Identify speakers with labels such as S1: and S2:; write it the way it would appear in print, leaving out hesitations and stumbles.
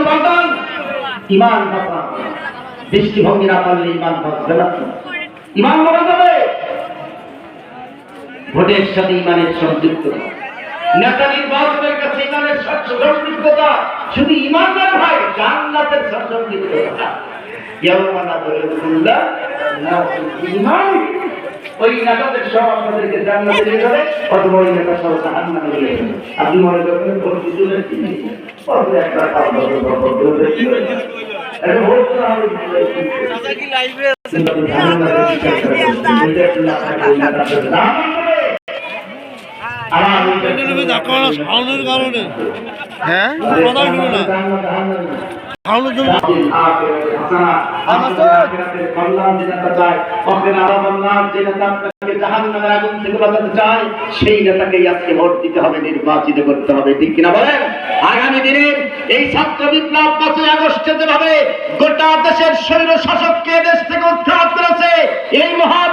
S1: সন্তান ইমান বাঁচা, দৃষ্টিভঙ্গি না পারলে ইমান বাঁচবে না, ইমান মারা যাবে। ভোটের সাথে ইমানের সম্পৃক্ততা, নেতা নির্বাচনের কাছে ইমানের সম্পৃক্ততা, শুধু ইমান না ভাই, জান্নাতের সম্পৃক্ততা। ইমান ওই নেতাদের সব আপনাদেরকে জান্নাতে নিয়ে যাবে, অথবা ওই নেতা সব জাহান্নামে নিয়ে যাবে। আপনি মনে করবেন ভোটটি চলেছি, একটা
S2: কারণে হ্যাঁ
S1: সেই নেতাকে আজকে ভোট দিতে হবে, নির্বাচিত করতে হবে, ঠিক কিনা বলেন? আগামী দিনে এই ছাত্র বিপ্লব 5ই আগস্টে যেভাবে গোটা দেশের স্বৈর শাসককে দেশ থেকে উৎখাত করেছে, এই মহান